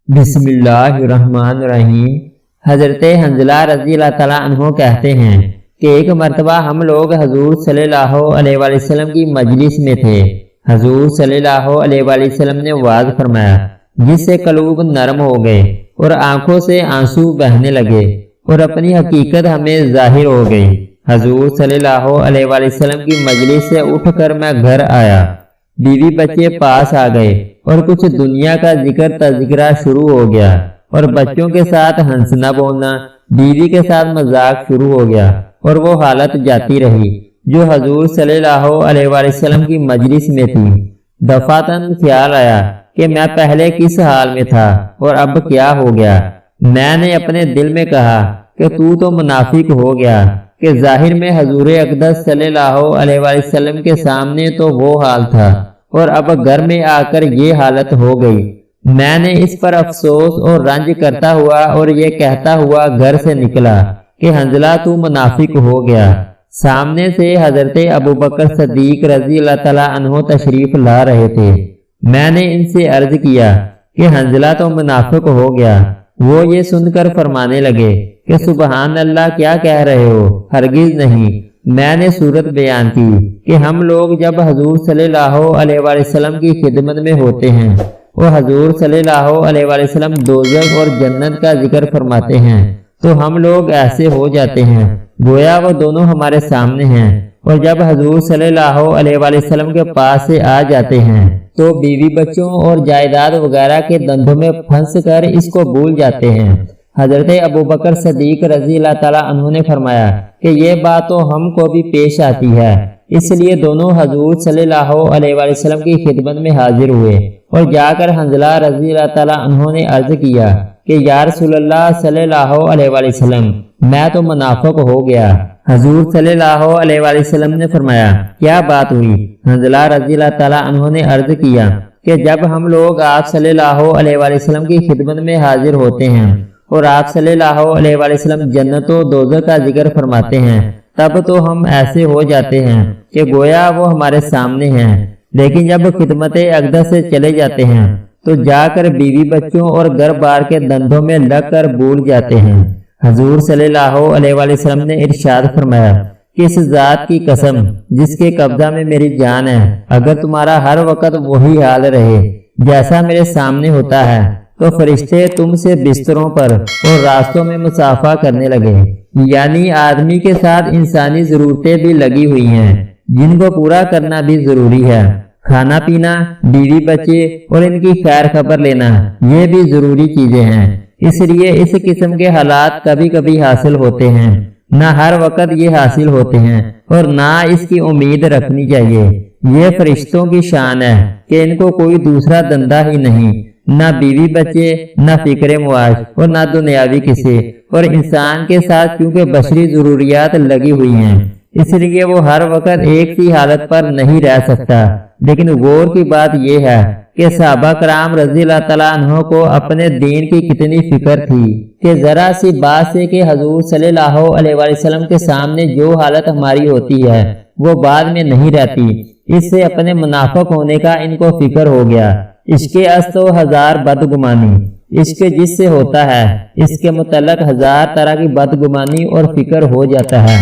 بسم اللہ الرحمن الرحیم۔ حضرت حنظلہ رضی اللہ تعالیٰ عنہ کہتے ہیں کہ ایک مرتبہ ہم لوگ حضور صلی اللہ علیہ وآلہ وسلم کی مجلس میں تھے۔ حضور صلی اللہ علیہ وآلہ وسلم نے وعظ فرمایا جس سے قلوب نرم ہو گئے اور آنکھوں سے آنسو بہنے لگے اور اپنی حقیقت ہمیں ظاہر ہو گئی۔ حضور صلی اللہ علیہ وآلہ وسلم کی مجلس سے اٹھ کر میں گھر آیا، بیوی بچے پاس آ گئے اور کچھ دنیا کا ذکر تذکرہ شروع ہو گیا اور بچوں کے ساتھ ہنسنا بولنا، بیوی کے ساتھ مذاق شروع ہو گیا اور وہ حالت جاتی رہی جو حضور صلی اللہ علیہ وآلہ وسلم کی مجلس میں تھی۔ دفعتاً خیال آیا کہ میں پہلے کس حال میں تھا اور اب کیا ہو گیا۔ میں نے اپنے دل میں کہا کہ تو منافق ہو گیا کہ ظاہر میں حضور اقدس صلی اللہ علیہ وآلہ وسلم کے سامنے تو وہ حال تھا اور اب گھر میں آ کر یہ حالت ہو گئی۔ میں نے اس پر افسوس اور رنج کرتا ہوا اور یہ کہتا ہوا گھر سے نکلا کہ حنظلہ تو منافق ہو گیا۔ سامنے سے حضرت ابوبکر صدیق رضی اللہ تعالیٰ عنہ تشریف لا رہے تھے۔ میں نے ان سے عرض کیا کہ حنظلہ تو منافق ہو گیا۔ وہ یہ سن کر فرمانے لگے کہ سبحان اللہ، کیا کہہ رہے ہو؟ ہرگز نہیں۔ میں نے صورت بیان کی کہ ہم لوگ جب حضور صلی اللہ علیہ وآلہ وسلم کی خدمت میں ہوتے ہیں اور حضور صلی اللہ علیہ وآلہ وسلم دوزخ اور جنت کا ذکر فرماتے ہیں تو ہم لوگ ایسے ہو جاتے ہیں گویا وہ دونوں ہمارے سامنے ہیں، اور جب حضور صلی اللہ علیہ وآلہ وسلم کے پاس سے آ جاتے ہیں تو بیوی بچوں اور جائیداد وغیرہ کے دندوں میں پھنس کر اس کو بھول جاتے ہیں۔ حضرت ابوبکر صدیق رضی اللہ تعالیٰ عنہ نے فرمایا کہ یہ بات تو ہم کو بھی پیش آتی ہے، اس لیے دونوں حضور صلی اللہ علیہ وآلہ وسلم کی خدمت میں حاضر ہوئے اور جا کر حنظلہ رضی اللہ تعالیٰ عنہ نے عرض کیا کہ یا رسول اللہ صلی اللہ علیہ وآلہ وسلم، میں تو منافق ہو گیا۔ حضور صلی اللہ علیہ وآلہ وسلم نے فرمایا کیا بات ہوئی؟ حنظلہ رضی اللہ تعالیٰ عنہ نے عرض کیا کہ جب ہم لوگ آپ صلی اللہ علیہ وآلہ وسلم کی خدمت میں حاضر ہوتے ہیں اور آپ صلی اللہ علیہ وآلہ وسلم جنت و دوزخ کا ذکر فرماتے ہیں تب تو ہم ایسے ہو جاتے ہیں کہ گویا وہ ہمارے سامنے ہیں، لیکن جب خدمت اقدس سے چلے جاتے ہیں تو جا کر بیوی بچوں اور گھر بار کے دندوں میں لگ کر بھول جاتے ہیں۔ حضور صلی اللہ علیہ وآلہ وسلم نے ارشاد فرمایا کہ اس ذات کی قسم جس کے قبضہ میں میری جان ہے، اگر تمہارا ہر وقت وہی حال رہے جیسا میرے سامنے ہوتا ہے تو فرشتے تم سے بستروں پر اور راستوں میں مسافہ کرنے لگے۔ یعنی آدمی کے ساتھ انسانی ضرورتیں بھی لگی ہوئی ہیں جن کو پورا کرنا بھی ضروری ہے۔ کھانا پینا، بیوی بچے اور ان کی خیر خبر لینا، یہ بھی ضروری چیزیں ہیں۔ اس لیے اس قسم کے حالات کبھی کبھی حاصل ہوتے ہیں، نہ ہر وقت یہ حاصل ہوتے ہیں اور نہ اس کی امید رکھنی چاہیے۔ یہ فرشتوں کی شان ہے کہ ان کو کوئی دوسرا دندہ ہی نہیں، نہ بیوی بچے، نہ فکر معاش اور نہ دنیاوی کسی، اور انسان کے ساتھ کیونکہ بشری ضروریات لگی ہوئی ہیں اس لیے وہ ہر وقت ایک سی حالت پر نہیں رہ سکتا۔ لیکن غور کی بات یہ ہے کہ صحابہ کرام رضی اللہ تعالیٰ عنہ کو اپنے دین کی کتنی فکر تھی کہ ذرا سی بات سے کہ حضور صلی اللہ علیہ وآلہ وسلم کے سامنے جو حالت ہماری ہوتی ہے وہ بعد میں نہیں رہتی، اس سے اپنے منافق ہونے کا ان کو فکر ہو گیا۔ عشق است و ہزار بدگمانی، عشق جس سے ہوتا ہے اس کے متعلق ہزار طرح کی بدگمانی اور فکر ہو جاتا ہے۔